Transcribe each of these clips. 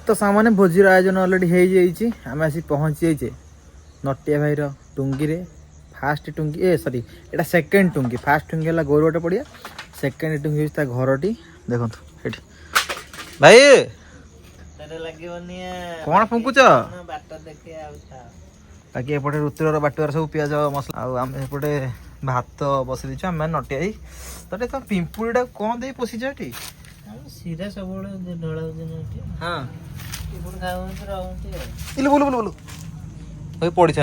तो सामने भोजीर आयोजन अलरेडी हो जाइए आम आसी पहुँची जाइए नटिया भाईर टुंगी रे फास्ट टुंगी सॉरी एटा सेकेंड टुंगी फास्ट टुंगी है गौरवटे पड़िया सेकेंड टुंगी होता घरटी देखो ये भाई कौन फुंकुच बाकी एपटे ऋतुर बाटुआर सब पिज मसला आम एपटे भात बस देचु आम नटिया तो तुम पिंपुड़ा कौन दे पोषिच ये सीधा सब हाँ खाऊ बोलो बोलो बोलो भाई पड़ी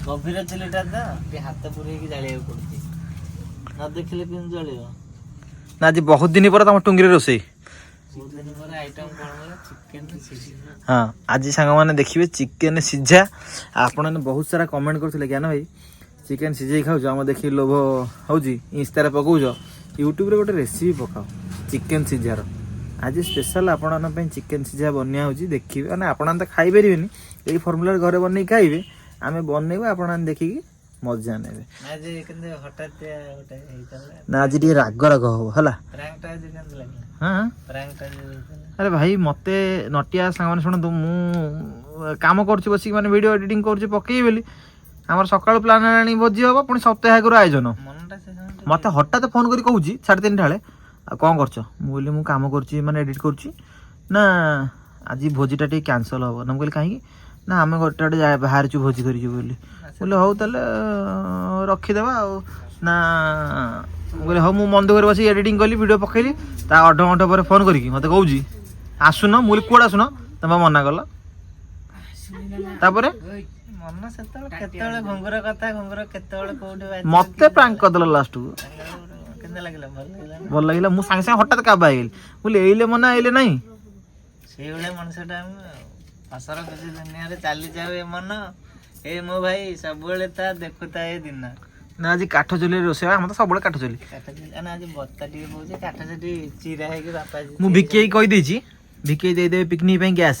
गभीर चुलीटा तो हाथ पूरे जालिया पड़ुଛି न देखिले केन जळियो ना आज बहुत दिन पर तुम टुंगी रोसे बहुत दिन पर आइटम कोन होला चिकन सिझा हाँ आज सांग मैंने देखिए चिकेन सिझा आपने बहुत सारा कमेंट करते ज्ञान भाई चिकेन सिझे खाऊ आम देखिए लोभ हूँ इंस्टा पकाउज यूट्यूब रे गोटे रेसिपी पकाओ चिकेन सिझार आज स्पेशल आपण चिकेन सिझा बनिया हो देखिए मैंने आपन तो खाई पारे यही फर्मुला घरे बन खाइबे आम बनइबू आपन देखिकी मजा ने ना आज टे राग राग हम है हाँ अरे भाई मत नटिया सांग शुणु मु काम कर बस मैंने वीडियो एडिटिंग कर पकई बोली आम सका प्लान आनी भोजी हम पुणी सप्ताह आयोजन मत हठात फोन कर कहूँ 3:30 बेले कौन कर बोली मु काम कर एडिट कर आज भोजीटा टे कैंसल हम ना कहली कहीं ना आम गोटे बाहर भोजी कर बोले हौ ताले रखीदेवा ना बोले हाँ मुझे मन दुख बस एडिटिंग कली वीडियो पकईली अध घंटा पर फोन करके मत कहूँ आसुन मुझे कौट आसुन तुम मना कल मत प्रांक करदेल लास्ट को भल लगे मुझे सागे सागे हठात काबा बोले एइले मना एइले नहीं से मनुष्यटा हसर खुशी दुनिया चली जाओ ए मन ए मो भाई सब देखुता ए दिन ना आज काठ चुली रोसे हम तो सब काठ चुली आज बत्ता टी बहुत काठ से चिरा है बापा मु भिके कही देछि भिके दे दे पिकनिक पे गैस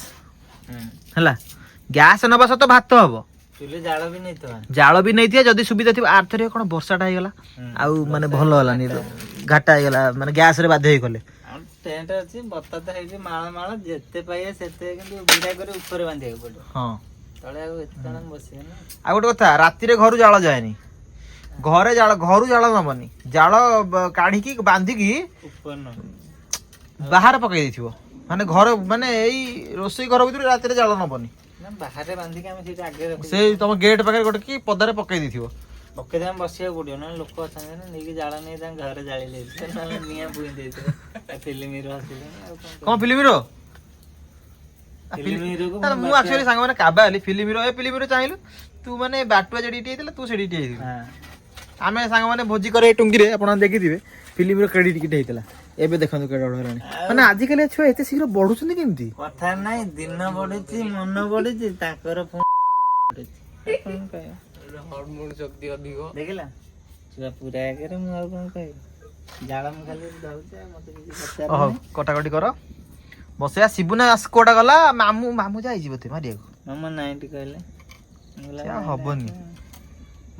हला गैस नबा सत भात हबो चुली जाळ भी नहीं तो जाळ भी नहीं थिया जदी सुविधा थी आर थरे कोन वर्षाटा हे गेला आउ माने भलो होला नि घाटा हे गेला माने गैस रे बाध्य हे गले टेंट अछि बत्ता त हे माळ माळ जेते पाइए सेते किंतु बिडा करे ऊपर बांधिया पड़े हां तळे आ एते जण बसिए ना आ गोटे कथा राती रे घर जाळ जायनी घरे जाळ घरु जाळ नबनी जाळ काढी की बांधी की ऊपर न बाहर पकई देथिबो माने घर माने एई रोसई घर भीतर राती रे जाळ नबनी ना बाहर बांधी के हम सीट आगे रख से तुम गेट पाखे गोटे की पदारे पकई देथिबो पक्के दाम बसिया पड़ियो ना लोक अछन ना नेकी जाळ नै ता घर जाळी ले ना निया बुई देते फिल्म हीरो हसिले कौन फिल्म हीरो फिल्म हीरो को ना मु एक्चुअली सांग माने काबा आली फिल्म हीरो चाहिलु तू माने बाटुआ जडी टिएतला तू सेडी टिए हां आमे सांग माने भोजी करे टुंगी रे आपण देखिथिबे फिल्म हीरो क्रेडिट टिकट हेतला एबे देखंतु केडा होलानी माने आजि काले छुआ एते शीघ्र बढुछन्ती केमती कथा नै दिन बढिछि मन बढिछि ताकर कोन कहे हार्मोन शक्ति अधिक देखिला छुआ पूरा करे मु आ कोन कहे जाळम खाली दाउछे मते किछि पचार ओहो कटाकटी कर बसे शिबुना कोडा गला मामू मामू जाई जिबते मारिया मामा 90 कहले क्या हबनी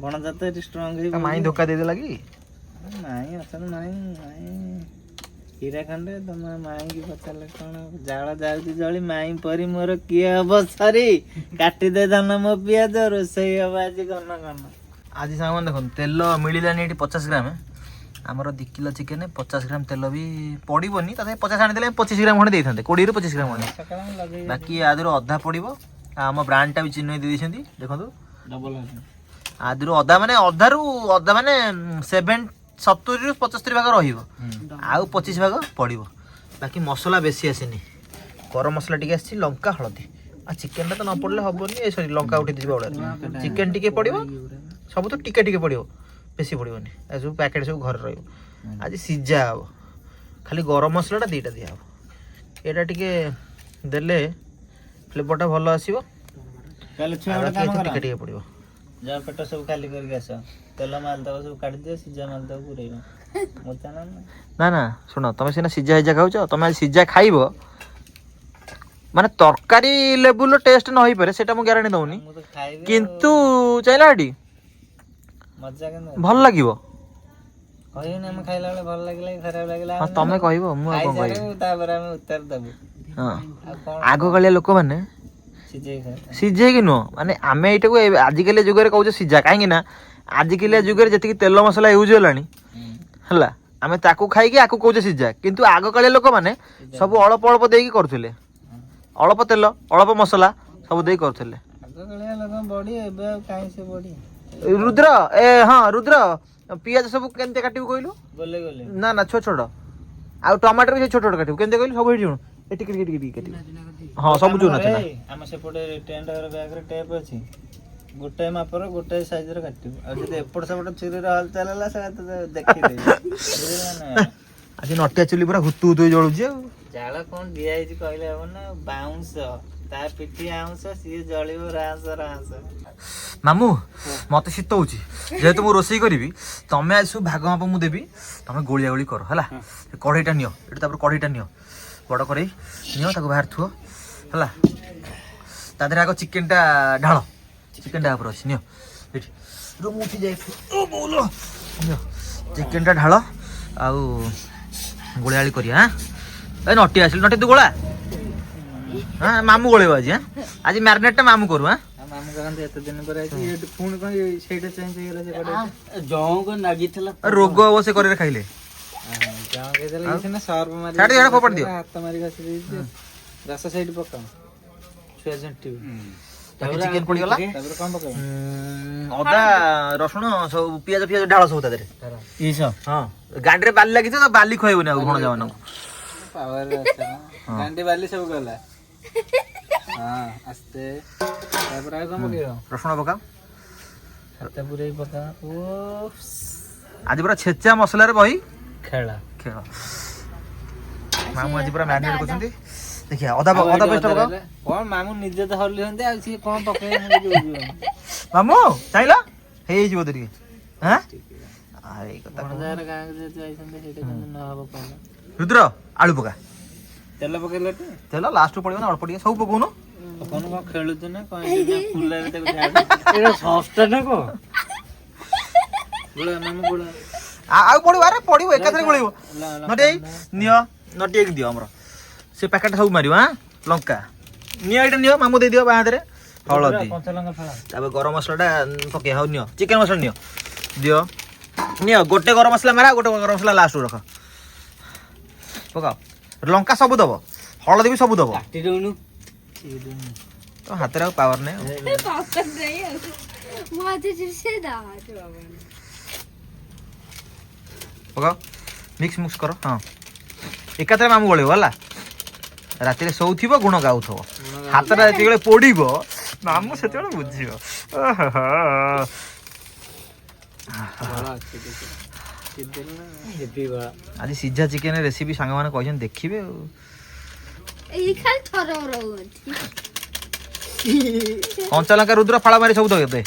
बण जाते स्ट्रांग हे माई धोखा दे देला की माई असन माई हीरा खंडे तुम माई की पचारले कोन जाळ जाउती जळी माई परी मोर किए हबो सरी काटी दे धन मो पियाज रोसई हबो आज गन गन आज सामान देखो तेल मिलिला नहीं 50 ग्राम आमर 2 किलो चिकेन 50 ग्राम तेल भी पड़ोनी तथा 50 आनी 25 ग्राम खंडे देते 20 रू 25 ग्राम खंडे बाकी आदि अधा पड़ो आम ब्रांडटा भी चिन्ह दे देखो डबल आदि अधा माने अधारू अधा माने 70 रू 75 भाग रहिबो आउ 25 भाग पड़ो बाकी मसला बेसी आसेनी गरम मसला टिके आसी लंका हळदी आ चिकेन तो न पड़ले हबनी सॉरी लंका उठी दिबा बडा चिकेन टिके पड़ो सब तो टिके टिके पड़ो बेसी पड़ोनी सब पैकेट सब घर रही आज सीझा हम खाली गरम मसलाटा 2टा दिया यहाँ टिके देले फ्लेवरटा भल आसो टिके पड़ो जा पेट सब खाली करके आस तेल माल तक सब काट दियो सीझा माल तक पुरेइबो मोचा ना ना सुन तुम सीना सीझा हिजा खाऊच तुम आज सीझा खाइब माने तरकारी लेवल टेस्ट न होई पारे सेटा मु ग्यारंटी दउनी किंतु चला हटी मजा के भल लागिवो କହିବେନି ଆମେ ଖାଇଲା ବେଳେ ଭଲ ଲାଗିଲା କି ଖରାପ ଲାଗିଲା ହଁ ତମେ କହିବ ମୁଁ ଆଉ କଣ କହିବି। ଖାଇସାରିବୁ ତାପରେ ଆମେ ଉତ୍ତର ଦବୁ। ହଁ ଆଉ କଣ ଆଗକାଳିଆ ଲୋକମାନେ ସିଝେଇ ଖାଏ। ସିଝେଇକି ନୁହଁ ମାନେ ଆମେ ଏଇଟାକୁ ଆଜିକାଲି ଯୁଗରେ କହୁଛେ ସିଝା କାହିଁକି ନା ଆଜିକାଲିଆ ଯୁଗରେ ଯେତିକି ତେଲ ମସଲା ୟୁଜ୍ ହେଲାଣି ହେଲା ଆମେ ତାକୁ ଖାଇକି ଆକୁ କହୁଛେ ସିଝା କିନ୍ତୁ ଆଗକାଳିଆ ଲୋକମାନେ ସବୁ ଅଳ୍ପ ଅଳ୍ପ ଦେଇକି କରୁଥିଲେ ଅଳ୍ପ ତେଲ ଅଳ୍ପ ମସଲା ସବୁ ଦେଇକି କରୁଥିଲେ। ଆଗକାଳିଆ ଲୋକ ବଢି ଏବେ ଆଉ କାହିଁ ସେ ବଢି ରୁଦ୍ର ହଁ ରୁଦ୍ର ପିଆଜ ସବୁ କେମିତି କାଟିବୁ କହିଲୁ? ଗଲେ ଗଲେ ନା ନା ଛୋଟ ଛୋଟ ଆଉ ଟମାଟର ବି ଛୋଟ ଛୋଟ କାଟିବୁ କେମିତି କହିଲୁ ସବୁ ଏଇଠି ଟିକେ ଟିକେ ଟିକେ କାଟିବୁ ହଁ ସବୁ ଚୁନା ଚୁନା। ଆମ ସେପଟେ ଟେଣ୍ଟ ଘର ବ୍ୟାଗରେ ଟେପ୍ ଅଛି ଗୋଟାଏ ମାପର ଗୋଟାଏ ସାଇଜର କାଟିବୁ ଆଉ ଯଦି ଏପଟ ସେପଟ ଛୁରୀର ହଲଚାଲ ହେଲା ସେଟା ତ ଦେଖିଦେବି ବୁଝିଲା ନା। ଆଜି ନଟିଆ ଚୁଲି ପୁରା ହୁତୁ ହୁତୁ ହେଇ ଜଳୁଛି ଆଉ ଜାଳ କଣ ଦିଆହେଇଛି କହିଲେ ହବ ନା ବାଉଁଶ ତା ପିଠି ଆଉଁଶ ସିଏ ଜଳିବ ରାଁସ ରାଁସ। ମାମୁଁ ମତେ ଶୀତ ହଉଛି ଯେହେତୁ ମୁଁ ରୋଷେଇ କରିବି ତମେ ଆଜି ସବୁ ଭାଗ ମାପ ମୁଁ ଦେବି ତମେ ଗୋଳିଆ ଗୋଳି କର ହେଲା କଢେଇଟା ନିଅ ଏଠି ତାପରେ କଢେଇଟା ନିଅ ବଡ କଢେଇ ନିଅ ତାକୁ ବାହାରେ ଥୁଅ ହେଲା ତା ଦେହରେ ଆଗ ଚିକେନଟା ଢାଳ ଚିକେନଟା ଉପରେ ଅଛି ନିଅ ଏଠି ମୁଁ ଉଠି ଯାଇ ନିଅ ଚିକେନଟା ଢାଳ ଆଉ ଗୋଳିଆଳି କରିବା ହାଁ ଏ ନଟି ଆସିଲି ନଟି ତୁ ଗୋଳା ହଁ ମାମୁଁ ଗୋଳେଇବ ଆଜି ହାଁ ଆଜି ମ୍ୟାରିନେଟଟା ମାମୁଁ କରୁ ହାଁ ମାମୁଁ କହନ୍ତି ଏତେ ଦିନ ପରେ ଆଇଛି ଏଠି ପୁଣି କଣ ସେଇଟା ଚେଞ୍ଜ ହେଇଗଲା ସେ କଡେଇଟା ଜଣଙ୍କ ନାଗିଥିଲା ରୋଗ ହବ ସେ କରିରେ ଖାଇଲେ ଜଣଙ୍କ ହେଇଥିଲା ଇଏ ସିନା ସର୍ବ ମାରି ଛାଡ଼ି ଇଆଡ଼େ ଫୋପାଡ଼ି ଦିଅ ହାତ ମାରି ଘଷି ଦେଇଛି ରସ ସେଇଠି ପକାଅ ଛୁଆ ଜଣ୍ଟିବୁ ଚିକେନ ପଡିଗଲା ତାପରେ କଣ ପକାଅ ଅଦା ରସୁଣ ସବୁ ପିଆଜ ପିଆଜ ଢାଳ ସବୁ ତା ଦେହରେ ଇସ ହଁ ଗାଣ୍ଡିରେ ବାଲି ଲାଗିଛି ତ ବାଲି ଖୁଆଇବନି ଆଉ ଭଣଜା ମାନଙ୍କୁ ପାୱାର ଅଛି ଗାଣ୍ଡି ବାଲି ସବୁ ଗଲା ହଁ ଆସ୍ତେ ତାପରେ ଆଉ କଣ ପକେଇବ ରସୁଣ ପକାଅ ହାତ ପୁରେଇ ପକା ଓ ଆଜି ପୁରା ଛେଚା ମସଲାରେ ବହି ଖେଳ ଖେଳ ମାମୁଁ ଆଜି ପୁରା ମ୍ୟାରିନେଟ୍ କରୁଛନ୍ତି ଦେଖିଆ ଅଦା ଅଦା ପେଷ୍ଟ ପକାଅ କଣ ମାମୁଁ ନିଜେ ତ ହଲିଛନ୍ତି ଆଉ ସିଏ କଣ ପକେଇବେ ମାମୁଁ ଚାହିଁଲ ହେଇଯିବ ତ ଟିକେ ହାଁ ଏଇ କଥା ଭଣଜାର ଗାଁକୁ ଯେହେତୁ ଯାଇଛନ୍ତି ସେଇଟା କେମିତି ନ ହବ କହିଲ ରୁଦ୍ର ଆଳୁ ପକା ତେଲ ପକେଇଲେ ତେଲ ଲାଷ୍ଟକୁ ପଡିବ ନା ଅଳ୍ପ ଟିକେ ସବୁ ପକଉନୁ କଣ କଣ ଖେଳୁଛୁ ନା କଣ ଫୁଲରେ ତାକୁ ଏଇଟା ସସ୍ତା ନା କଣ ଗୋଳା ମାମୁଁ ଗୋଳା ଆଉ ପଡିବ ଆରେ ପଡିବ ଏକାଥରେ ଗୋଳେଇବ ନଟି ନିଅ ନଟି ଏଇ ଦିଅ ଆମର ସେ ପ୍ୟାକେଟ ସବୁ ମାରିବ ହାଁ ଲଙ୍କା ନିଅ ଏଇଟା ନିଅ ମାମୁଁ ଦେଇଦିଅ ବାଁ ହାତରେ ହଳଦୀ ତାପରେ ଗରମ ମସଲାଟା ପକେଇ ହଉ ନିଅ ଚିକେନ ମସଲା ନିଅ ଦିଅ ନିଅ ଗୋଟେ ଗରମ ମସଲା ମାରା ଗୋଟେ ଗରମ ମସଲା ଲାଷ୍ଟକୁ ରଖ ପକାଅ ଲଙ୍କା ସବୁ ଦବ ହଳଦୀ ବି ସବୁ ଦବ ତ ହାତରେ ଆଉ ପାୱାର ନାହିଁ ପକାଅ ମିକ୍ସ କର ହଁ ଏକାଥରେ ମାମୁଁ ଗୋଳେଇବ ହେଲା ରାତିରେ ଶୋଉଥିବ ଗୁଣ ଗାଉଥିବ ହାତଟା ଯେତେବେଳେ ପୋଡିବ ମାମୁଁ ସେତେବେଳେ ବୁଝିବ ଆଜି ସିଝା ଚିକେନ ରେସିପି ସାଙ୍ଗମାନେ କହିଛନ୍ତି ଦେଖିବେ ଆଉ କଞ୍ଚା ଲଙ୍କା ରୁଦ୍ର ଫାଳ ମାରି ସବୁ ଦେବେ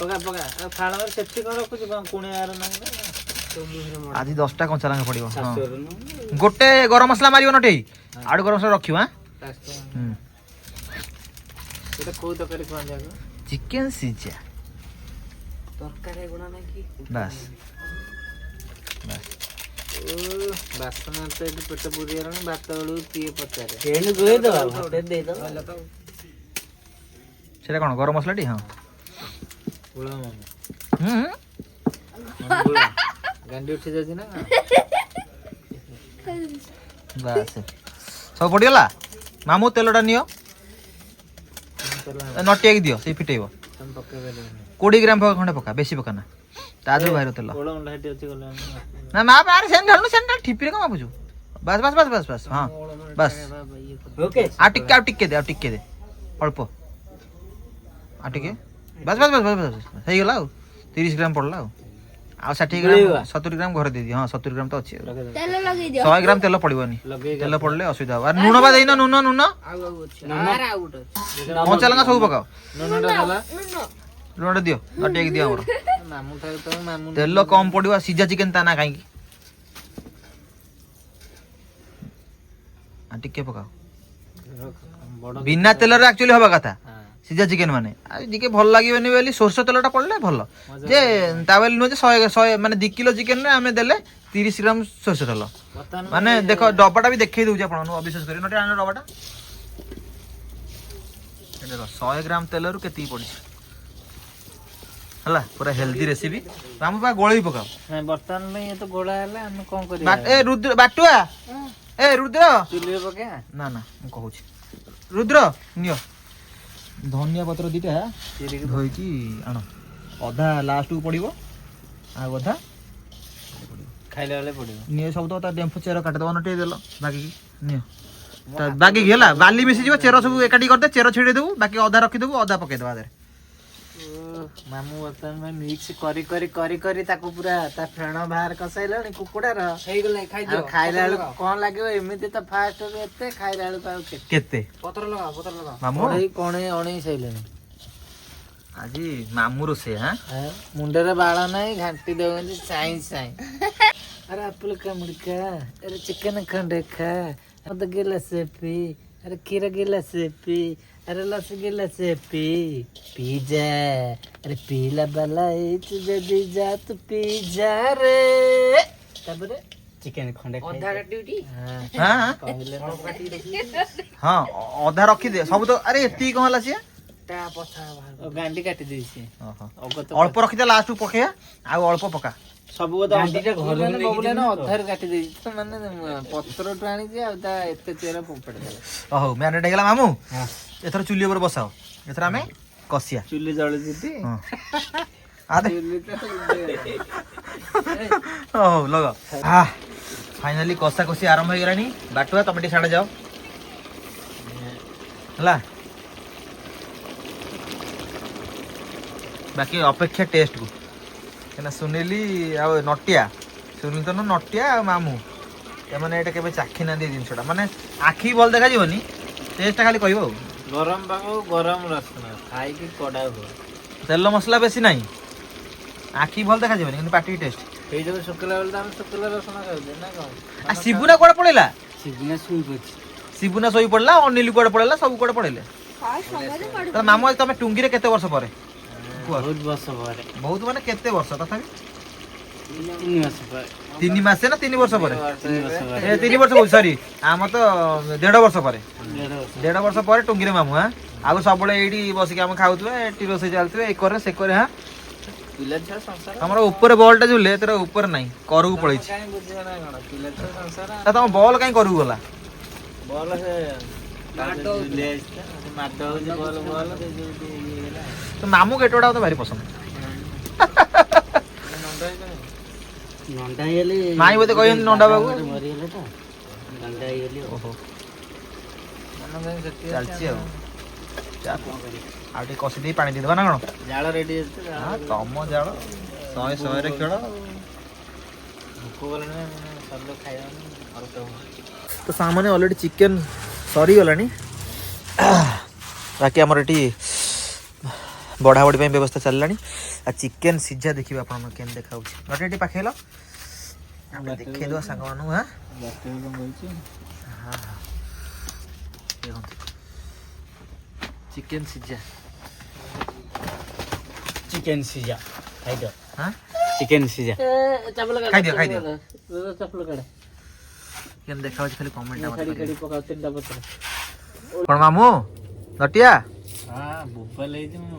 ଆଜି 10ଟା କଞ୍ଚା ଲଙ୍କା ପଡିବ ଗୋଟେ ଗରମ ମସଲା ମାରିବ ନଟେଇ ଆଉ ଗରମ ମସଲା ରଖିବ ଚିକେନ ସିଝା ବାସ୍ ବାସନ ତ ଏଠି ପେଟ ପୁରିଗଲାଣି ଭାତ ବେଳକୁ କିଏ ପଚାରେ ସେଟା କଣ ଗରମ ମସଲାଟି ହଁ ଗାଣ୍ଡି ଉଠି ଯାଉଛି ନା ବାସ୍ ସବୁ ପଡିଗଲା ମାମୁଁ ତେଲଟା ନିଅ ନଟିଆକି ଦିଅ ସେଇ ଫିଟେଇବ 20 ଗ୍ରାମ ଖଣ୍ଡେ ପକା ବେଶୀ ପକା ନା ତା ଦେହରୁ ବାହାରିବ ତେଲ ନା ମା ବାହାରେ ସେମିତି ଢାଳୁନୁ ସେମିତି ଠିପିରେ କଣ ଭାବୁଛୁ ବାସ୍ ବାସ୍ ବାସ୍ ବାସ୍ ବାସ୍ ହଁ ବାସ୍ ଆଉ ଟିକେ ଦେ ଅଳ୍ପ ଆଉ ଟିକେ ବାସ୍ ବାସ୍ ବାସ୍ ବାସ୍ ବାସ୍ ହେଇଗଲା ଆଉ 30 ଗ୍ରାମ ପଡିଲା ଆଉ 60 ଗ୍ରାମ 70 ଗ୍ରାମ ଘରେ ଦେଇଦିଅ ହଁ 70 ଗ୍ରାମ ତ ଅଛି 100 ଗ୍ରାମ ତେଲ ପଡିବନି ତେଲ ପଡିଲେ ଅସୁବିଧା ହବ ଲୁଣ ବା ଦେଇନ ଲୁଣ କଞ୍ଚା ଲଙ୍କା ସବୁ ପକାଅ ଲୁଣଟା ଦିଅ ନଟିଆକି ଦିଅ ଆମର ତେଲ କମ ପଡିବ ସିଝା ଚିକେନ ତା ନା କାହିଁକି ଟିକେ ପକାଅ ବିନା ତେଲରେ ଆକ୍ଚୁଆଲି ହବା କଥା ସିଝା ଚିକେନ ମାନେ ଆଉ ଟିକେ ଭଲ ଲାଗିବନି ବୋଲି ସୋରିଷ ତେଲଟା ପଡ଼ିଲେ ଭଲ ଯେ ତା ବୋଲି ନୁହେଁ ଯେ 100 ମାନେ 2 କିଲୋ ଚିକେନରେ ଆମେ ଦେଲେ 30 ଗ୍ରାମ ସୋରିଷ ତେଲ ମାନେ ଦେଖ ଡବାଟା ବି ଦେଖେଇ ଦଉଛି ଆପଣଙ୍କୁ ଅବିଶ୍ୱାସ କରି ନଟି ଆଣ ଡବାଟା 100 ଗ୍ରାମ ତେଲରୁ କେତିକି ପଡିଛି ହେଲା ପୁରା ହେଲ୍ଦି ରେସିପି ଆମେ ପା ଗୋଳେଇ ପକାଉ ବର୍ତ୍ତମାନ ପାଇଁ ଏ ତ ଗୋଳା ହେଲା ଆମେ କଣ କରିବା ଏ ରୁଦ୍ର ବାଟୁଆ ଏ ରୁଦ୍ର ଚୁଲିରେ ପକେଇବା ନା ନା ମୁଁ କହୁଛି ରୁଦ୍ର ନିଅ ଧନିଆ ପତ୍ର ଦିଟା ଧୋଇକି ଆଣ ଅଧା ଲାଷ୍ଟକୁ ପଡିବ ଆଉ ଅଧା ଖାଇଲା ବେଳେ ପଡିବ ନିଅ ସବୁ ତ ତା ଡେମ୍ଫ ଚେର କାଟିଦବ ନଟିଏ ଦେଲ ବାଗିକି ନିଅ ବାଗିକି ହେଲା ବାଲି ମିଶିଯିବ ଚେର ସବୁ ଏକାଠି କରିଦେ ଚେର ଛିଡେଇ ଦେବୁ ବାକି ଅଧା ରଖିଦେବୁ ଅଧା ପକେଇଦବା ଆଦେରେ ମାମୁଁ ବର୍ତ୍ତମାନ ପାଇଁ ମିକ୍ସ କରି କରି କରି କରି ତାକୁ ପୁରା ତା ଫେଣ ବାହାର କରିସାରିଲାଣି କୁକୁଡାର ହେଇଗଲା ଖାଇଲା ବେଳକୁ କଣ ଲାଗିବ ଏମିତି ତ ଫାଷ୍ଟ ଏତେ ଖାଇଲା ବେଳକୁ ଆଉ କେତେ ପତ୍ର ଲଗା ମାମୁଁ କଣେଇ ଅଣେଇ ସାଇଲେଣି ଆଜି ମାମୁଁ ରୋଷେଇ ମୁଣ୍ଡରେ ବାଳ ନାହିଁ ଘାଣ୍ଟି ଦଉଛନ୍ତି ସାଇଁ ସାଇଁ अरे आपल कामुड़का अरे चिकन खंडे खा मत गिलास पी अरे खीरा गिलास पी अरे लस गिलास पी पी जा अरे पीला बाला जदी जा तू पी जा रे तापरे चिकन खंडे अधा काटी हां हां अधा रखी दे सब तो अरे एती कोन हला से ता पछा गांडी काटी देसी अल्प रखी दे लास्ट पके आ अल्प पका ସବୁ ଅଧାରୁ କାଟି ଦେଇଛି ମାନେ ପତ୍ରଠୁ ଆଣିଛି ଆଉ ତା ଏତେ ଚେର ଫୋପାଡ଼ି ଦେଲା ହଉ ମ୍ୟାରିନେଟ୍ ହେଇଗଲା ମାମୁଁ ଏଥର ଚୁଲି ଉପରେ ବସାଅ ଏଥର ଆମେ କଷିଆ ଚୁଲି ଜଳୁଛି ହଉ ଲଗ ଫାଇନାଲି କଷା କଷି ଆରମ୍ଭ ହେଇଗଲାଣି ବାଟୁଆ ତମେ ଟିକେ ସାଡ଼େ ଯାଅ ହେଲା ବାକି ଅପେକ୍ଷା ଟେଷ୍ଟକୁ କାହିଁକିନା ସୁନିଲି ଆଉ ନଟିଆ ସୁନିଲି ତ ନଟିଆ ଆଉ ମାମୁଁ ଏମାନେ ଏଇଟା କେବେ ଚାଖି ନାହାନ୍ତି ଜିନିଷଟା ମାନେ ଆଖି ଭଲ ଦେଖାଯିବନି ଟେଷ୍ଟଟା ଖାଲି କହିବ ଆଉ ଗରମ ପାଗ ଗରମ ରସୁଣ ଖାଇକି କଡା ହୁଏ ତେଲ ମସଲା ବେଶୀ ନାହିଁ ଆଖି ଭଲ ଦେଖାଯିବନି କିନ୍ତୁ ପାଟିକି ଟେଷ୍ଟ ହେଇଯିବ ଶୁଖିଲା ବେଳେ ତ ଆମେ ଶୁଖିଲା ରସୁଣ ଖାଉଛେ ନା କଣ ଶିବୁନା କୁଆଡେ ପଳେଇଲା ଶିବୁନା ଶୋଇ ପଡିଲା ଅନିଲ କୁଆଡେ ପଳେଇଲା ସବୁ କୁଆଡେ ପଳେଇଲେ ମାମୁଁ ଆଜି ତମେ ଟୁଙ୍ଗିରେ କେତେ ବର୍ଷ ପରେ ବହୁତ ବର୍ଷ ପରେ ବହୁତ ମାନେ କେତେ ବର୍ଷ ତଥାପି 3 ମାସ ପରେ 3 ମାସ ନା 3 ବର୍ଷ ପରେ 3 ବର୍ଷ କହୁଛି ସରି ଆମର ତ 1.5 ବର୍ଷ ପରେ 1.5 ବର୍ଷ ପରେ ଟୁଙ୍ଗିରେ ମାମୁଁ ଆଉ ସବୁବେଳେ ଏଇଠି ବସିକି ଆମେ ଖାଉଥିବେ ଏଠି ରୋଷେଇ ଚାଲିଥିବେ ଏ କରେ ସେ କରେ ଆମର ଉପରେ ବଲ୍ଟା ଝୁଲେ ଏଥର ଉପରେ ନାହିଁ କରକୁ ପଳେଇଛି ତମ ବଲ୍ କାହିଁ କରକୁ ଗଲା ତ ମାମୁଁ ଗେଟଟା ତ ଭାରି ପସନ୍ଦ ମାଇଁ ବୋଧେ କହିଛନ୍ତି ନଣ୍ଡା ବାବୁ ଚାଲିଛି ଆଉ ଟିକେ କଷି ଦେଇ ପାଣି ଦେଇଦେବା ନା କଣ ଜାଳ ରେଡି ତମ ଜାଳ 100ରେ ଖେଳ ତ ସାମାନ୍ୟ ଅଲରେଡି ଚିକେନ ସରିଗଲାଣି ବାକି ଆମର ଏଠି ବଢ଼ାବଢ଼ି ପାଇଁ ବ୍ୟବସ୍ଥା ଚାଲିଲାଣି ଆଉ ଚିକେନ ସିଝା ଦେଖିବେ ଆପଣ କେମିତି ଦେଖାଉଛି ନଟି ଏଠି ପାଖେଇଲ ଦେଖେଇଦେବା ସାଙ୍ଗମାନଙ୍କୁ ଦେଖନ୍ତୁ ଚିକେନ ସିଝା ଖାଇଦିଅ ଚିକେନ ସିଝା ଖାଇଦିଅ କେମିତି ଦେଖାଉଛି ଖାଲି କମେଣ୍ଟ କଣ ମାମୁଁ ନଟିଆ ବୋପାଲ ହେଇଛି ମୁଁ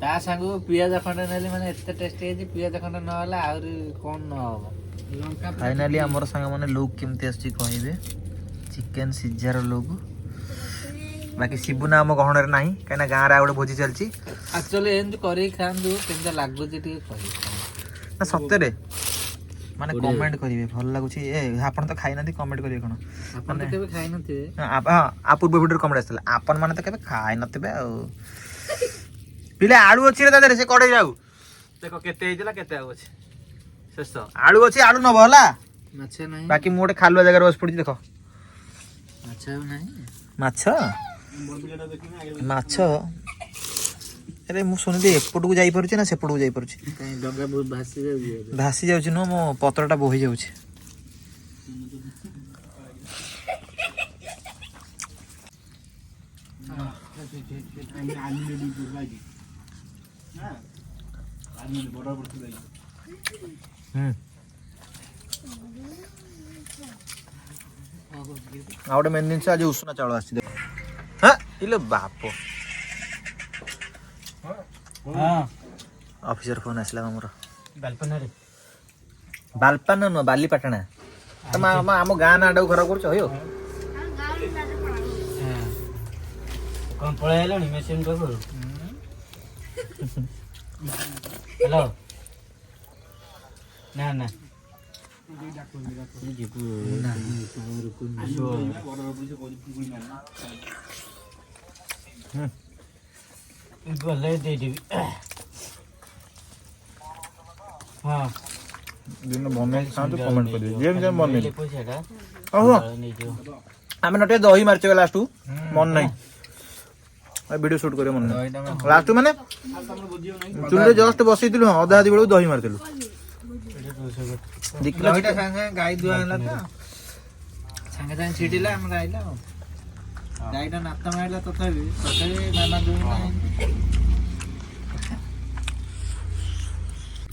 ତା ସାଙ୍ଗକୁ ପିଆଜ ଖଣ୍ଡେ ନେଲି ମାନେ ଏତେ ଟେଷ୍ଟି ହେଇଛି ପିଆଜ ଖଣ୍ଡେ ନହେଲେ ଆହୁରି କଣ ନହବ ଫାଇନାଲି ଆମର ସାଙ୍ଗମାନେ ଲୁକ୍ କେମିତି ଆସିଛି କହିବେ ଚିକେନ ସିଝାର ଲୁକ୍ ବାକି ଶିବୁନା ଆମ ଗହଣରେ ନାହିଁ କାହିଁକିନା ଗାଁରେ ଆଉ ଗୋଟେ ଭୋଜି ଚାଲିଛି ଆକ୍ଚୁଆଲି ଏମିତି କରିକି ଖାଆନ୍ତୁ କେମିତି ଲାଗୁଛି ଟିକେ କହିବେ ନା ସତରେ ମାନେ କମେଣ୍ଟ କରିବେ ଭଲ ଲାଗୁଛି ଆପଣ ତ ଖାଇନାହାନ୍ତି କମେଣ୍ଟ କରିବେ କଣ ଆପଣ ତ କେବେ ଖାଇନଥିବେ ପୂର୍ବ ଭିଡ଼ିଓରେ କମେଣ୍ଟ ଆସିଥିଲା ଆପଣ ମାନେ ତ କେବେ ଖାଇନଥିବେ ଆଉ ପିଲେ ଆଳୁ ଅଛି ରେ ତା ଦେହରେ ସେ କଡ଼େଇ ଆଉ ଦେଖ କେତେ ହେଇଥିଲା କେତେ ଆଉ ଅଛି ଶେଷ ଆଳୁ ଅଛି ଆଳୁ ନବ ହେଲା ମାଛ ନାହିଁ ବାକି ମୁଁ ଗୋଟେ ଖାଲୁଆ ଜାଗାରେ ବସି ପଡିଛି ଦେଖ ମାଛ ଆଉ ନାହିଁ ମାଛ ଆରେ ମୁଁ ଶୁଣିଲି ଏପଟକୁ ଯାଇପାରୁଛି ନା ସେପଟକୁ ଯାଇପାରୁଛି ଡଙ୍ଗା ବହୁତ ଭାସି ଯାଉଛି ନୁହଁ ମୋ ପତ୍ରଟା ବୋହି ଯାଉଛି ଆଉ ଗୋଟେ ମେନ୍ ଜିନିଷ ଆଜି ଉଷୁନା ଚାଉଳ ଆସିଛି ଦେଖ। ହଁ ଇଲୋ ବାପ ଅଫିସର ଫୋନ୍ ଆସିଲା ଆମର। ବାଲପାନା ନୁହଁ ବାଲିପାଟଣା। ତମେ ଆମ ଗାଁ ନାଁଟାକୁ ଖରାପ କରୁଛ ହଇଓ। କଣ ପଳେଇ ଆଇଲଣି ମେସିନ୍ ପାଖରୁ? ହ୍ୟାଲୋ ନା ନା ଗଲେ ଦେଇଦେବି। ହଁ ଦିନ ବନେଇକି ଖାଆନ୍ତୁ କମେଣ୍ଟ କରିବେ ଯେମିତି ଆମେ ବନେଇଲେ ପଇସାଟା ଓହୋ ନେଇଯିବ। ଆମେ ନଟିଆ ଦହି ମାରିଛେ ଲାଷ୍ଟକୁ ମନେ ନାହିଁ ଭିଡ଼ିଓ ସୁଟ୍ କରିବା ମନେ ନାହିଁ ଲାଷ୍ଟକୁ ମାନେ ଚୁଲିରେ ଜଷ୍ଟ ବସେଇଥିଲୁ ହଁ ଅଧା ଆଧି ବେଳକୁ ଦହି ମାରିଥିଲୁ। ଦହିଟା ସାଙ୍ଗେ ସାଙ୍ଗେ ଗାଈ ଧୁଆ ହେଲା ତ ସାଙ୍ଗେ ସାଙ୍ଗେ ଛିଡ଼ିଲା ଆମର ଆଇଲା ଆଉ ଗାଈଟା ନାତ ମାରିଲା ତଥାପି ନାନା ଦୁଇ ନାହିଁ।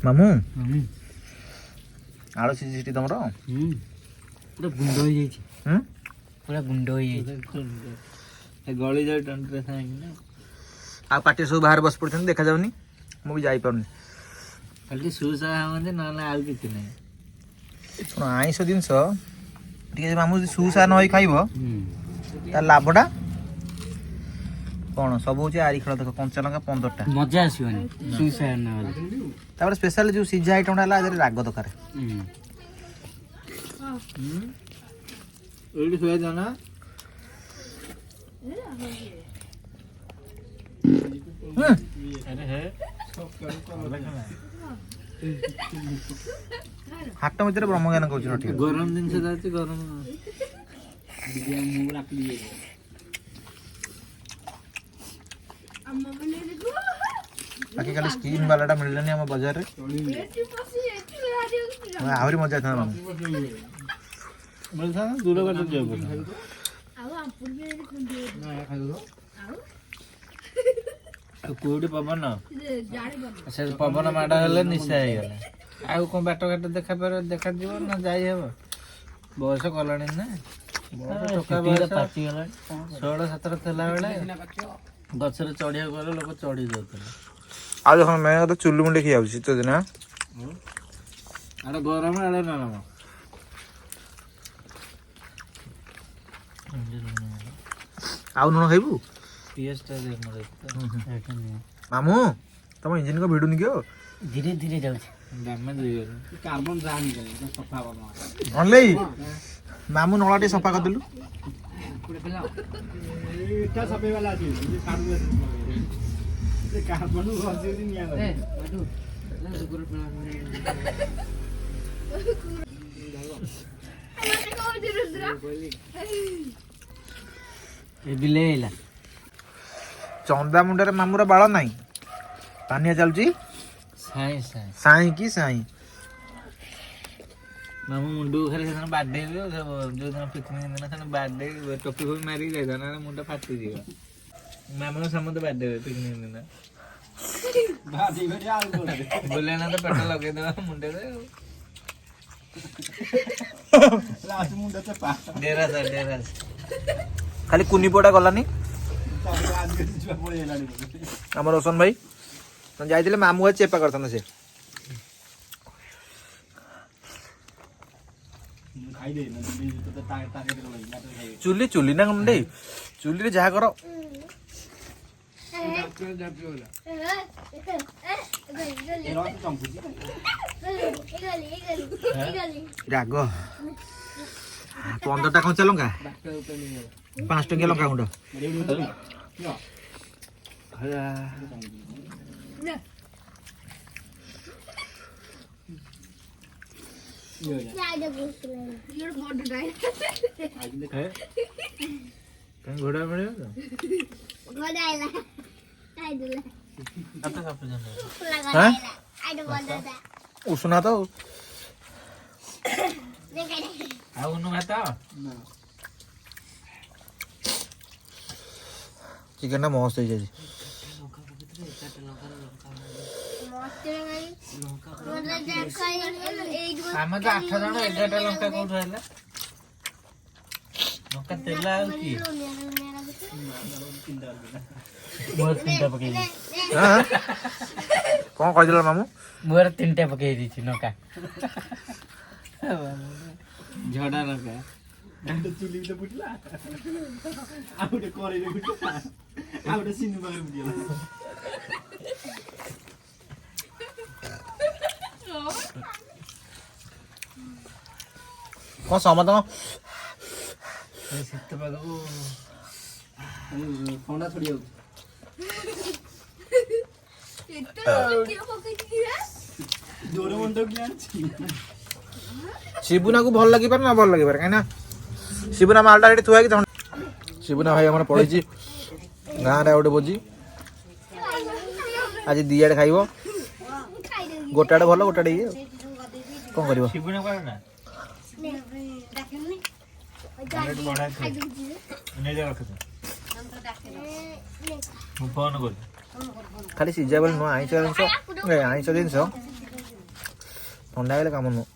ମାମୁଁ ଆଳୁ ସିଝିଛି ତମର ପୁରା ଗୁଣ୍ଡ ହେଇଯାଇଛି। ପୁରା ଗୁଣ୍ଡ ହେଇଯାଇଛି ଗଳି ଯାଉ ଟଣ୍ଟିରେ ଖାଇକି। ଆଉ ପାଟିରେ ସବୁ ବାହାରେ ବସି ପଡିଛନ୍ତି ଦେଖାଯାଉନି ମୁଁ ବି ଯାଇପାରୁନି। ଖାଲି ସୁସା ହୁଅନ୍ତି ନହେଲେ ଆଉ କିଛି ନାହିଁ। ଶୁଣ ଆଇଁଷ ଜିନିଷ ଟିକେ ମାମୁଁ ଯଦି ସୁସା ନ ହେଇ ଖାଇବ ତାର ଲାଭଟା କଣ? ସବୁ ହଉଛି ଆରି ଖେଳ ଦେଖ କଞ୍ଚା ଲଙ୍କା 15ଟା ମଜା ଆସିବନି ସୁସା ନହେଲେ। ତାପରେ ସ୍ପେଶାଲ ଯୋଉ ସିଝା ଆଇଟମଟା ହେଲା ଏଥିରେ ରାଗ ଦରକାର। ଏଇଠି ଶୁଆଇ ଦନା ହାଟ ଭିତରେ ବ୍ରହ୍ମଜ୍ଞାନ କହୁଛି ନଟିଆ। ଗରମ ଜିନିଷ ଯାଉଛି ଗରମ ବାକି ଖାଲି ସ୍କିନ୍ ବାଲାଟା ମିଳିଲାନି ଆମ ବଜାରରେ ଆହୁରି ମଜା ହେଇଥାନ୍ତା ମାମୁଁ। ଦୂର ବାଟ ଯିବାକୁ କୋଉଠି ପବନ ସେ ପବନ ମାଡ଼ ହେଲେ ନିଶା ହେଇଗଲା। ଆଉ କଣ ବାଟ ଘାଟ ଦେଖାଯିବ ନା ଯାଇ ହବ? ବୟସ କଲାଣି ନା 16-17 ଥିଲା ବେଳେ ଗଛରେ ଚଢିବାକୁ ଗଲେ ଲୋକ ଚଢି ଯାଉଥିଲେ। ଆଉ ଦେଖ ମେନ୍ କଥା ଚୁଲି ମୁଣ୍ଡି ଖିଆଉଛି ଶୀତ ଦିନ ଆଡେ ଗରମ ଆଡେ ନରମ। ଆଉ ଲୁଣ ଖାଇବୁ ମାମୁଁ? ତମ ଇଞ୍ଜିନ କଣ ଭିଡୁନି କି? ଧୀରେ ଧୀରେ ଯାଉଛି ଅନେଇ ମାମୁଁ ନଳା ଟିକେ ସଫା କରିଦେଲୁ। ବିଲେଇଲା ଚନ୍ଦା ମୁଣ୍ଡରେ ମାମୁଁର ବାଳ ନାହିଁ ପାନିଆ ଚାଲୁଛି ସାଇଁ କି ସାଇଁ। ମାମୁଁ ମୁଣ୍ଡକୁ ଖାଲି ସେଦିନ ବାଡେଇବି ଯୋଉଦିନ ପିକନିକ ଦିନ ସେଦିନ ବାଡେଇ ଟୋପି ଫୋପି ମାରିକି ଯାଇଥାନ୍ତା ନହେଲେ ମୁଣ୍ଡ ଫାଟିଯିବ। ମାମୁଁ ସମସ୍ତେ ବାଡେଇବେ ପିକନିକ ଦିନ ବୁଲେଇ ନା ତ ପେଟ ଲଗେଇଦବା ମୁଣ୍ଡରେ ଖାଲି କୁନି ପୁଅଟା ଗଲାନି ଆମର ରୋଶନ ଭାଇ ଯାଇଥିଲେ ମାମୁଁ ଭାଇ ଚେପା କରିଥାନ୍ତେ ସେ। ଚୁଲି ଚୁଲି ନା ମୁଣ୍ଡେ ଚୁଲିରେ ଯାହା କର ରାଗ। 15ଟା କଞ୍ଚା ଲଙ୍କା 5 ଟଙ୍କିଆ ଲଙ୍କା ଗୁଣ୍ଡ ଘୋଡ଼ା ମିଳିବ ଉଷୁନା ତ ଆଉ ଭାତ ଚିକେନଟା ମସ୍ତ ହେଇଯାଇଛି। ଆମେ ତ 8 ଜଣ 11ଟା ଲଙ୍କା କୋଉଠୁ ହେଲା? ଲଙ୍କା ତେଲ ଆଉ କି ମୋର 3ଟା ପକେଇ ଦେଇଛି। କ'ଣ କହିଥିଲ ମାମୁଁ? ମୋର 3ଟା ପକେଇ ଦେଇଛି ଲଙ୍କା। ଝଡା ଲଙ୍କା ଚୁଲି ବି ଫୁଟିଲା ଆଉ ଗୋଟେ କରେଇରେ ଫୁଟିଲା ଆଉ ଗୋଟେ ସିନୁ ପାଖରେ ଫୁଟିଲା। କ'ଣ ସମସ୍ତଙ୍କ ଶୀତ ପାଗକୁ ଥଣ୍ଡା ଛଡି ଯାଉଛି। ଶିବୁନାକୁ ଭଲ ଲାଗିପାରେ ନା ଭଲ ଲାଗିପାରେ, କାହିଁକି ନା ଶିବୁନା ମାଲଟା ଏଠି ଥୁଆ ହେଇକି ଶିବୁନା ଭାଇ ଆମର ପଳେଇଛି ଗାଁରେ ଗୋଟେ ଭୋଜି। ଆଜି ଦି ଆଡ଼େ ଖାଇବ, ଗୋଟେ ଆଡ଼େ ଭଲ ଗୋଟେ ଆଡ଼େ ଇଏ, କ'ଣ କରିବ? ଶିବୁନା କୁଆଡେ ନା ମୁଁ ଫୋନ କରୁଛି। ଖାଲି ସିଝା ବେଳେ ନୁହଁ, ଆଇଁଷ ଜିନିଷ ଥଣ୍ଡା ହେଲେ କାମ ନୁହଁ।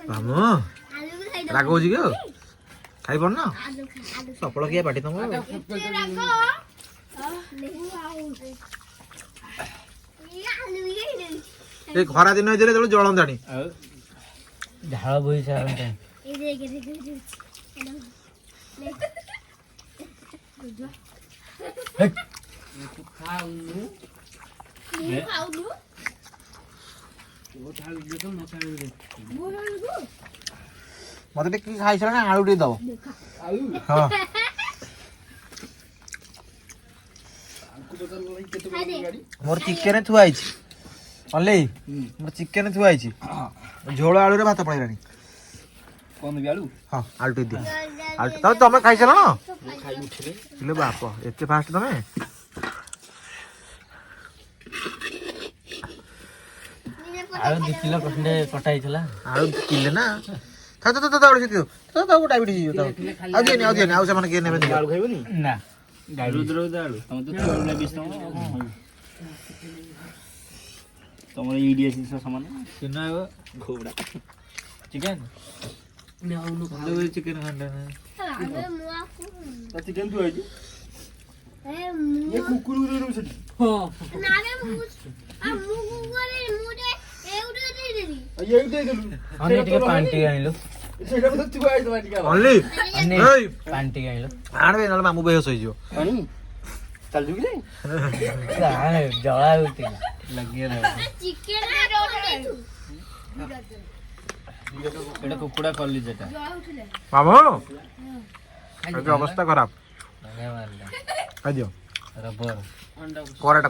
ମାମୁଁ ରାଗ ହଉଛି କି? ଖାଇପାରୁନ? ସଫଳ କିଏ ପାଟି ତମ? ଏ ଖରା ଦିନ ହେଇଥିଲେ ଯେତେବେଳେ ଜଳନ୍ତାଣି ଝାଳ ବୋହି ସାରନ୍ତାଣି। ମତେ ଟିକେ ଖାଇସାରିଲାଣି, ଆଳୁ ଟିକେ ଦବ। ହଁ ମୋର ଚିକେନ ଥୁଆ ହେଇଛି, ଅଲି ମୋର ଚିକେନ ଥୁଆ ହେଇଛି, ଝୋଳ ଆଳୁରେ ଭାତ ପଳେଇଲାଣି। ହଁ ଆଳୁ ଟିକେ ଦିଅ, ଆଳୁ ତମେ ଖାଇସାରିଲ ନା? ବାପ ଏତେ ଫାଷ୍ଟ ତମେ? ଆଳୁ 2 କିଲୋ ଖଣ୍ଡେ କଟା ହେଇଥିଲା। ଆଳୁ କିଲେ ନା? ଡାଇବେଟିସ୍ ହେଇଯିବ। ଆଉ ଦିଅନି ଆଉ ସେମାନେ କିଏ ନେବେ? ଆଳୁ ଖାଇବନି ନା? ତମର ଇଡିଆ ଜିନିଷ ସମାନ ଘୋଡ଼ା ଚିକେନ ଚିକେନ ଖଣ୍ଡେ ଚିକେନ ତୁ ଆଇଛୁ ଏ କୁକୁର ସେଠି। ହଁ ଟିକେ ପାଣି ଟିକେ ଆଣିଲୁ। ପାଣି ଟିକେ ଆଣିଲୁ ଆଣବେ, ନହେଲେ ମାମୁଁ ବେହୋସ ହେଇଯିବ। ଜଳା ହଉଛି ଏଟା କୁକୁଡ଼ା କଲି ଯେଟା ମାମୁଁ ଅବସ୍ଥା ଖରାପ। ଖାଇଦିଅ ରବର କରାଟା